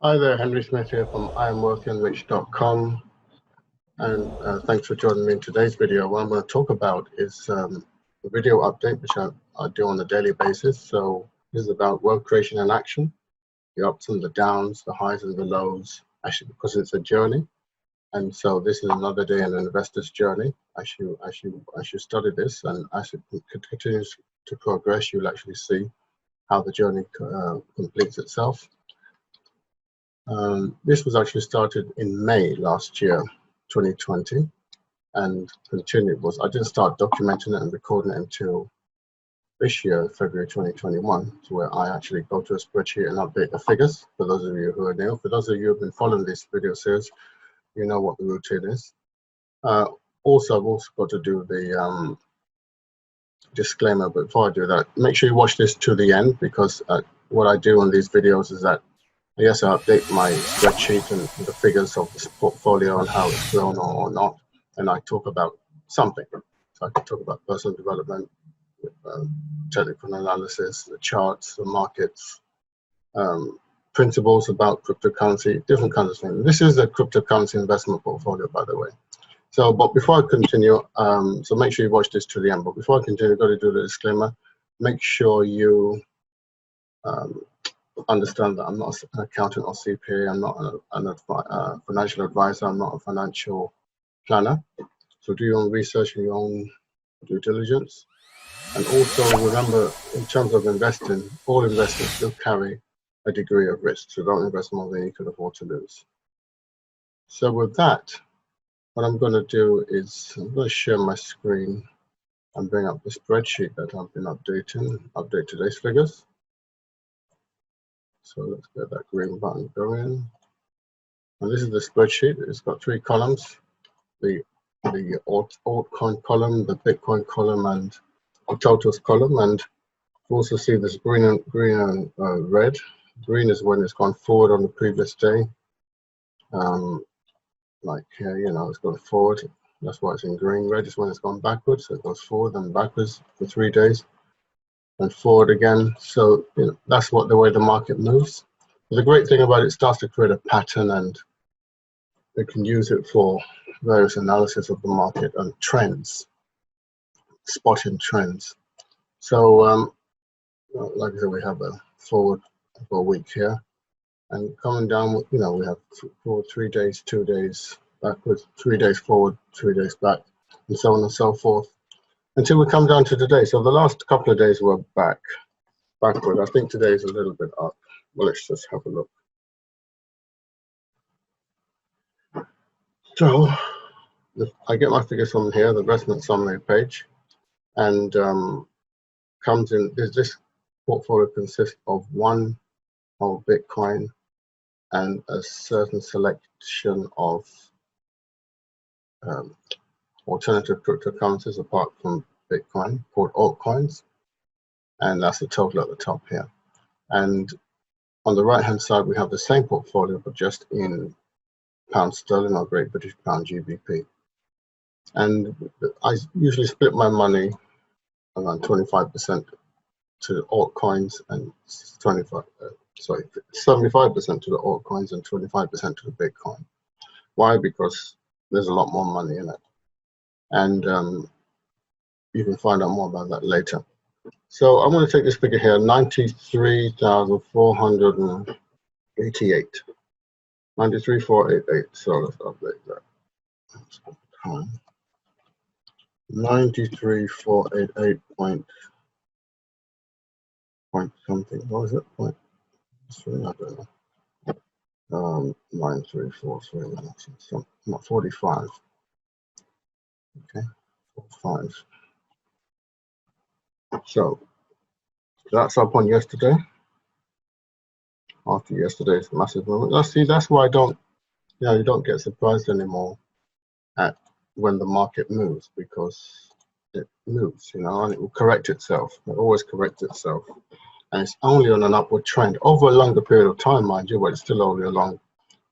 Hi there, Henry Smith here from IamWealthyandRich.com, and thanks for joining me in today's video. What I'm going to talk about is a video update which I do on a daily basis. So this is about wealth creation and action, the ups and the downs, the highs and the lows, actually because it's a journey. And so this is another day in an investor's journey. As you study this and as it continues to progress, you'll actually see how the journey completes itself. This was actually started in May last year, 2020, and continued. I didn't start documenting it and recording it until this year, February 2021, to where I actually go to a spreadsheet and update the figures. For those of you who are new, for those of you who have been following this video series, you know what the routine is. Also, I've also got to do the disclaimer, but before I do that, make sure you watch this to the end, because what I do on these videos is that yes, I update my spreadsheet and the figures of this portfolio and how it's grown or not, and I talk about something. So I can talk about personal development, technical analysis, the charts, the markets, principles about cryptocurrency, different kinds of things. This is a cryptocurrency investment portfolio, by the way. So, but before I continue, so make sure you watch this to the end. But before I continue, I've got to do the disclaimer. Make sure you understand that I'm not an accountant or CPA, I'm not a financial advisor, I'm not a financial planner. So do your own research and your own due diligence. And also remember, in terms of investing, all investments do carry a degree of risk. So don't invest more than you can afford to lose. So with that, what I'm going to do is I'm going to share my screen and bring up the spreadsheet that I've been update today's figures. So let's get that green button going. And this is the spreadsheet. It's got three columns: the altcoin column, the Bitcoin column, and the totals column. And you also see this green and red. Green is when it's gone forward on the previous day. Like here, you know, it's gone forward. That's why it's in green. Red is when it's gone backwards. So it goes forward and backwards for 3 days. And forward again. So you know, that's the way the market moves. But the great thing about it starts to create a pattern, and we can use it for various analysis of the market and trends, spotting trends. So like I said, we have a forward for a week here, and coming down, you know, we have forward 3 days, 2 days backwards, 3 days forward, 3 days back, and so on and so forth, until we come down to today. So the last couple of days were backward. I think today is a little bit up. Well, let's just have a look. So I get my figures from here, the investment summary page, and comes in. This portfolio consists of one of Bitcoin and a certain selection of alternative cryptocurrencies apart from Bitcoin, called altcoins, and that's the total at the top here. And on the right hand side, we have the same portfolio, but just in pound sterling or Great British Pound GBP. And I usually split my money around 25% to altcoins and 75% to the altcoins and 25% to the Bitcoin. Why? Because there's a lot more money in it, and you can find out more about that later. So I'm going to take this figure here, 93,488. 93,488. So let's update that. 93,488 point something. What was it? Point 3, I don't know. 9343. Not 45. Okay, 45. So that's up on yesterday. After yesterday's massive movement, that's why you don't get surprised anymore at when the market moves, because it moves, you know, and it will correct itself. It always corrects itself, and it's only on an upward trend over a longer period of time, mind you, but it's still only a long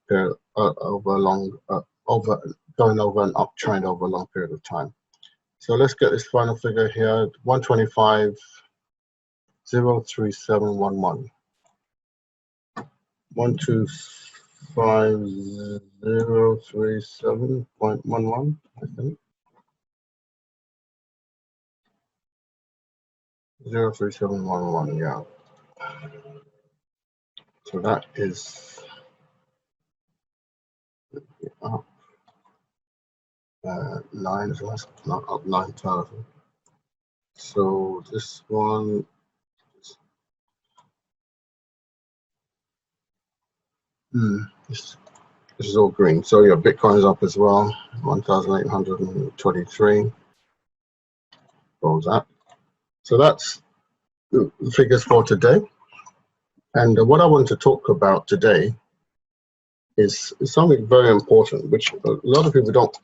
period, going over an uptrend over a long period of time. So let's get this final figure here, 125,03711. 125,037.11, I think. 03711, yeah. So that is up 9, so that's not up 9,000. So this one, this is all green. So yeah, Bitcoin is up as well, 1,823. Rolls up. So that's the figures for today. And what I want to talk about today is something very important, which a lot of people don't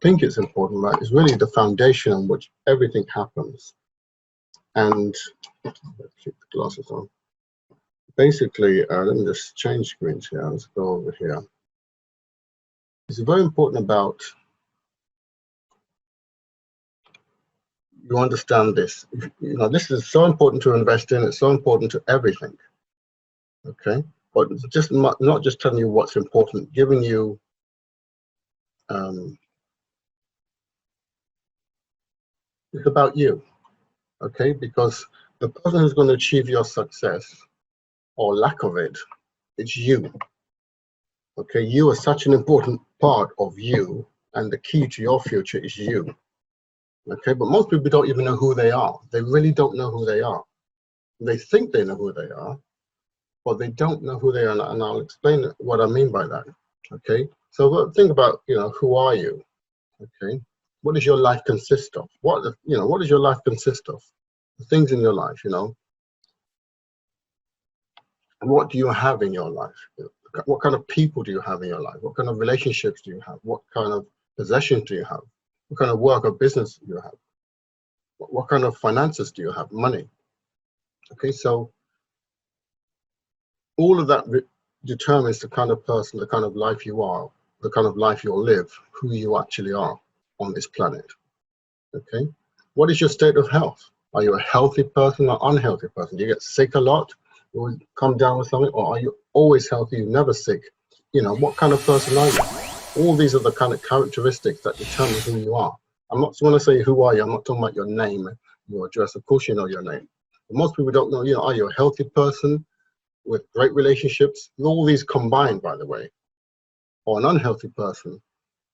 think it's important, but it's really the foundation on which everything happens. And let's keep the glasses on. Basically, let me just change screens here. Let's go over here. It's very important about you understand this. You know, this is so important to invest in. It's so important to everything. Okay, but it's just not just telling you what's important, giving you it's about you. Okay, because the person who's going to achieve your success or lack of it, it's you. Okay, you are such an important part of you, and the key to your future is you. Okay, but most people don't even know who they are. They really don't know who they are. They think they know who they are, but they don't know who they are, and I'll explain what I mean by that. Okay, so think about, you know, who are you? Okay, what does your life consist of? What does your life consist of? The things in your life, you know. What do you have in your life? What kind of people do you have in your life? What kind of relationships do you have? What kind of possessions do you have? What kind of work or business do you have? What kind of finances do you have? Money. Okay, so all of that determines the kind of person, the kind of life you are, the kind of life you'll live, who you actually are on this planet. Okay, what is your state of health? Are you a healthy person or unhealthy person? Do you get sick a lot? You come down with something, or are you always healthy? You're never sick? You know, what kind of person are you? All these are the kind of characteristics that determine who you are. I'm not when I say who are you, I'm not talking about your name, your address. Of course, you know your name. But most people don't know. You know, are you a healthy person with great relationships? All these combined, by the way, or an unhealthy person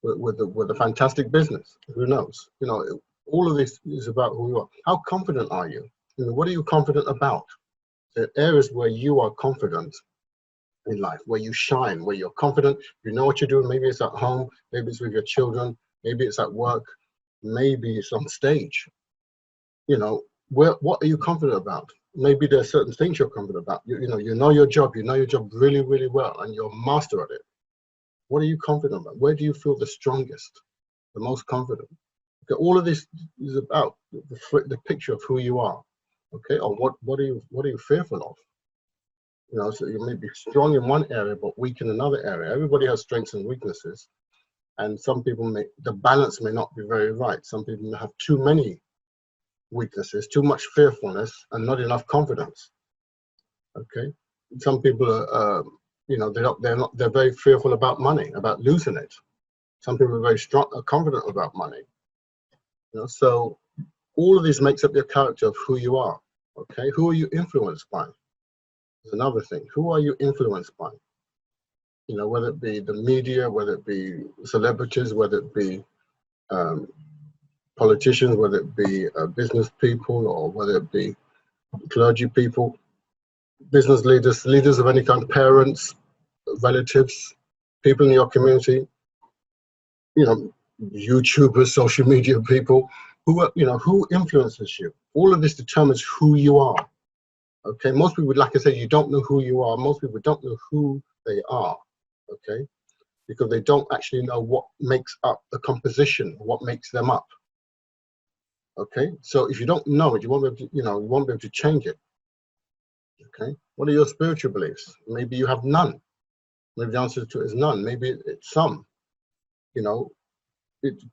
with a fantastic business. Who knows? You know, all of this is about who you are. How confident are you? You know, what are you confident about? There are areas where you are confident in life, where you shine, where you're confident, you know what you're doing. Maybe it's at home, maybe it's with your children, maybe it's at work, maybe it's on stage. You know, what are you confident about? Maybe there are certain things you're confident about. You know your job, you know your job really, really well, and you're a master at it. What are you confident about? Where do you feel the strongest, the most confident? Okay, all of this is about the picture of who you are. Okay, or what are you fearful of? You know, so you may be strong in one area but weak in another area. Everybody has strengths and weaknesses, and some people the balance may not be very right. Some people may have too many weaknesses, too much fearfulness, and not enough confidence. Okay, some people are, you know, they're very fearful about money, about losing it. Some people are very strong, confident about money. You know, so all of this makes up your character of who you are. Okay, who are you influenced by? Is another thing. Who are you influenced by? You know, whether it be the media, whether it be celebrities, whether it be politicians, whether it be business people, or whether it be clergy people, business leaders, leaders of any kind, parents, relatives, people in your community, you know, YouTubers, social media people, who influences you. All of this determines who you are. Okay, most people, like I said, you don't know who you are. Most people don't know who they are. Okay, because they don't actually know what makes up the composition, what makes them up. Okay, so if you don't know it, you won't be able to, you won't be able to change it. Okay, what are your spiritual beliefs? Maybe you have none. Maybe the answer to it is none. Maybe it's some. You know, it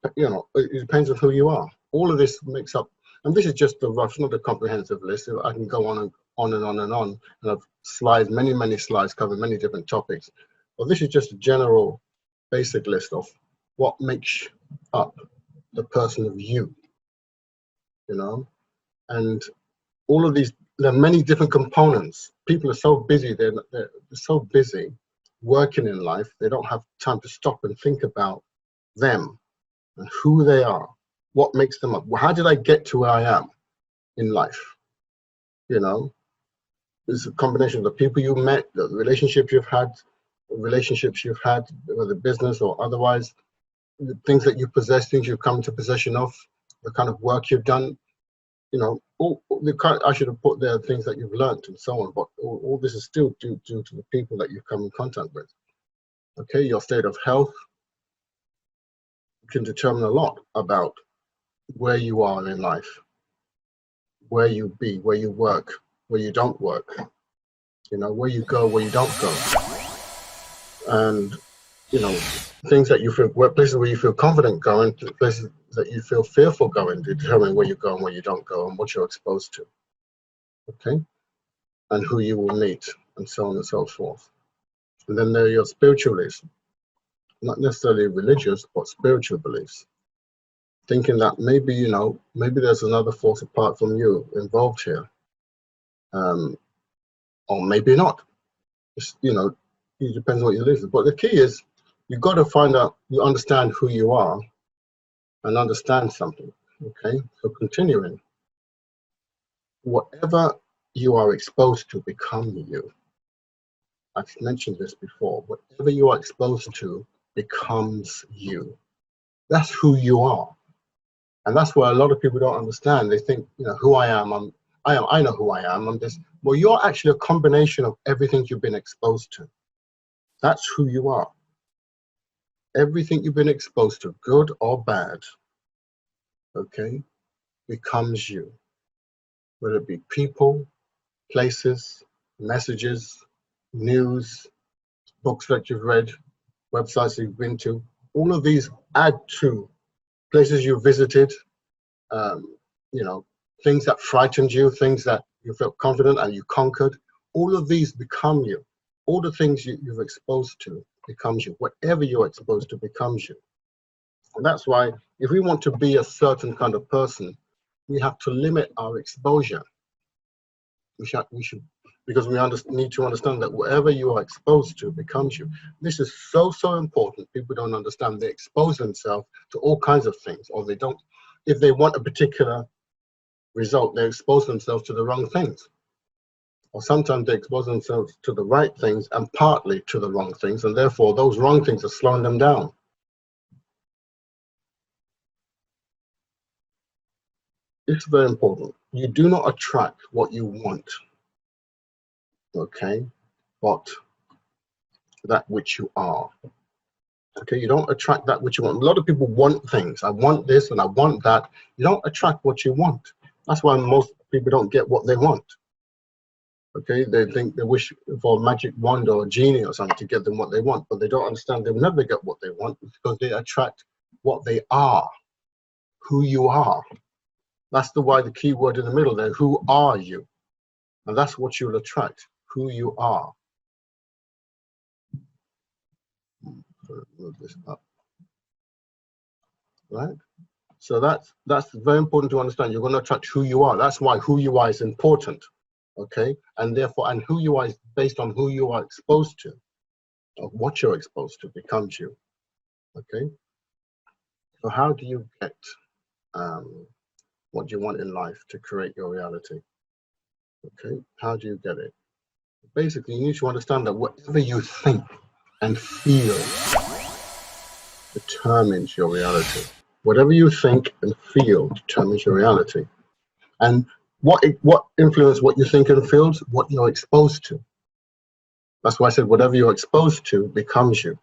depends on who you are. All of this makes up, and this is just the rough, not a comprehensive list. I can go on on and on and on. And I've slides, many slides cover many different topics. But this is just a general basic list of what makes up the person of you, you know. And all of these, there are many different components. People are so busy, they're so busy working in life, they don't have time to stop and think about them and who they are, what makes them up. Well, how did I get to where I am in life? You know, it's a combination of the people you met, the relationships you've had, whether business or otherwise, the things that you possess, things you've come into possession of, the kind of work you've done. You know, I should have put there things that you've learned and so on, but all this is still due to the people that you've come in contact with. Okay, your state of health can determine a lot about where you are in life, where you be, where you work, where you don't work, you know, where you go, where you don't go. And, you know, things that you feel, places where you feel confident going, to places that you feel fearful going, determine where you go and where you don't go and what you're exposed to. Okay, and who you will meet and so on and so forth. And then there are your spiritual beliefs, not necessarily religious, but spiritual beliefs. Thinking that maybe, you know, maybe there's another force apart from you involved here, or maybe not. It's, you know, it depends what you live with. But the key is you've got to find out, you understand who you are and understand something. Okay, so continuing, whatever you are exposed to become you. I've mentioned this before. Whatever you are exposed to becomes you. That's who you are. And that's why a lot of people don't understand. They think, you know, who I am, I know who I am. I'm this. Well, you're actually a combination of everything you've been exposed to. That's who you are. Everything you've been exposed to, good or bad, okay, becomes you. Whether it be people, places, messages, news, books that you've read, websites you've been to, all of these add to places you visited, you know, things that frightened you, things that you felt confident and you conquered. All of these become you. All the things you've exposed to becomes you. Whatever you're exposed to becomes you. And that's why if we want to be a certain kind of person, we have to limit our exposure. We should, because we need to understand that whatever you are exposed to becomes you. This is so important. People don't understand. They expose themselves to all kinds of things, or they don't. If they want a particular result, they expose themselves to the wrong things. Or sometimes they expose themselves to the right things and partly to the wrong things, and therefore those wrong things are slowing them down. It's very important. You do not attract what you want, okay, but that which you are. Okay, you don't attract that which you want. A lot of people want things. I want this and I want that. You don't attract what you want. That's why most people don't get what they want. Okay, they think they wish for a magic wand or a genie or something to get them what they want, but they don't understand they will never get what they want because they attract what they are, who you are. That's why the key word in the middle there, who are you? And that's what you'll attract, who you are. Move this up. Right? So that's very important to understand. You're going to attract who you are. That's why who you are is important. Okay, and therefore, and who you are is based on who you are exposed to, or what you're exposed to becomes you. Okay, so how do you get what you want in life to create your reality? Okay, how do you get it? Basically, you need to understand that whatever you think and feel determines your reality. Whatever you think and feel determines your reality. And what influences what you think and feel? What you're exposed to. That's why I said whatever you're exposed to becomes you.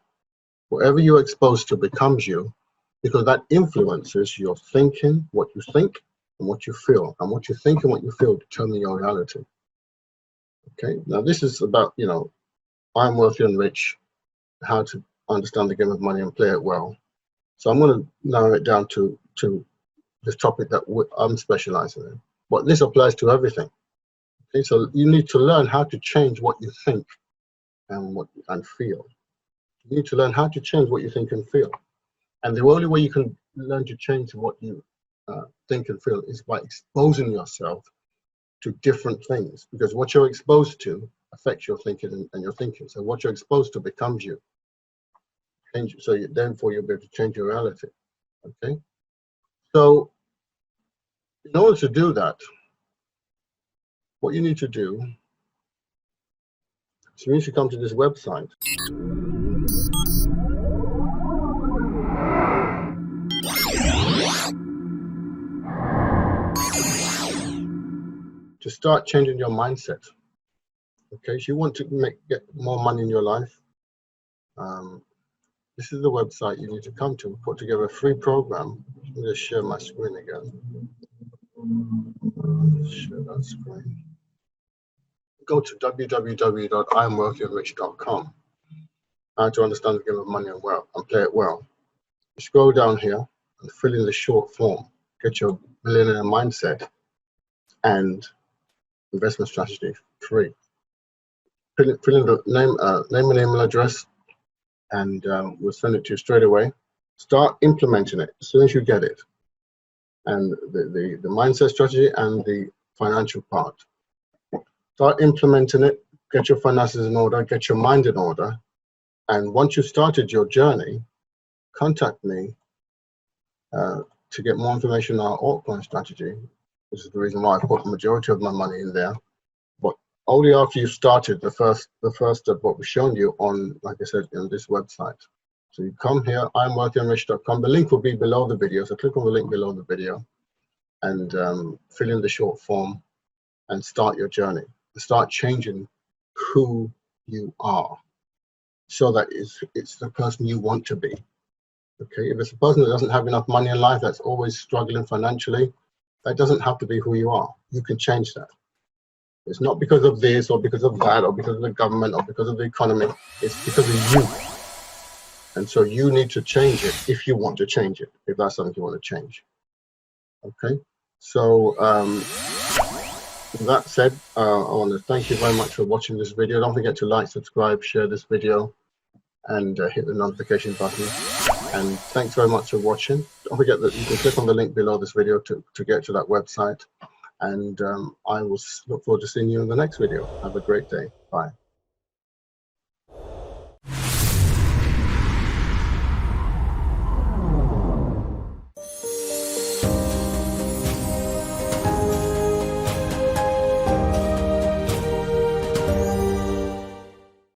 Whatever you're exposed to becomes you, because that influences your thinking, what you think, and what you feel. And what you think and what you feel determine your reality. Okay, now this is about, you know, I'm wealthy and rich, how to understand the game of money and play it well. So I'm going to narrow it down to this topic that I'm specializing in. But this applies to everything. Okay, so you need to learn how to change what you think and feel. You need to learn how to change what you think and feel. And the only way you can learn to change what you think and feel is by exposing yourself to different things, because what you're exposed to affects your thinking and your thinking. So what you're exposed to becomes you. So therefore you'll be able to change your reality. Okay. So in order to do that, what you need to do is you need to come to this website. To start changing your mindset. Okay, so you want to get more money in your life. This is the website you need to come to. Put together a free program. Let me just share my screen again. Share that screen. Go to www.IamWealthyandRich.com. How to understand the game of money and wealth and play it well. You scroll down here and fill in the short form. Get your millionaire mindset and investment strategy free. Fill in the name and email address, and we'll send it to you straight away. Start implementing it as soon as you get it, and the mindset strategy and the financial part. Start implementing it, get your finances in order, get your mind in order, and once you've started your journey, contact me to get more information on our altcoin strategy. This is the reason why I put the majority of my money in there, but only after you've started the first of what we've shown you on, like I said, in this website. So you come here, IamWealthyandRich.com. The link will be below the video, so click on the link below the video and fill in the short form and start your journey. Start changing who you are so that it's the person you want to be. Okay, if it's a person that doesn't have enough money in life, that's always struggling financially, that doesn't have to be who you are. You can change that. It's not because of this or because of that or because of the government or because of the economy. It's because of you. And so you need to change it if you want to change it, if that's something you want to change. Okay, so with that said, I want to thank you very much for watching this video. Don't forget to like, subscribe, share this video, and hit the notification button. And thanks very much for watching. Don't forget that you can click on the link below this video to get to that website. And I will look forward to seeing you in the next video. Have a great day. Bye.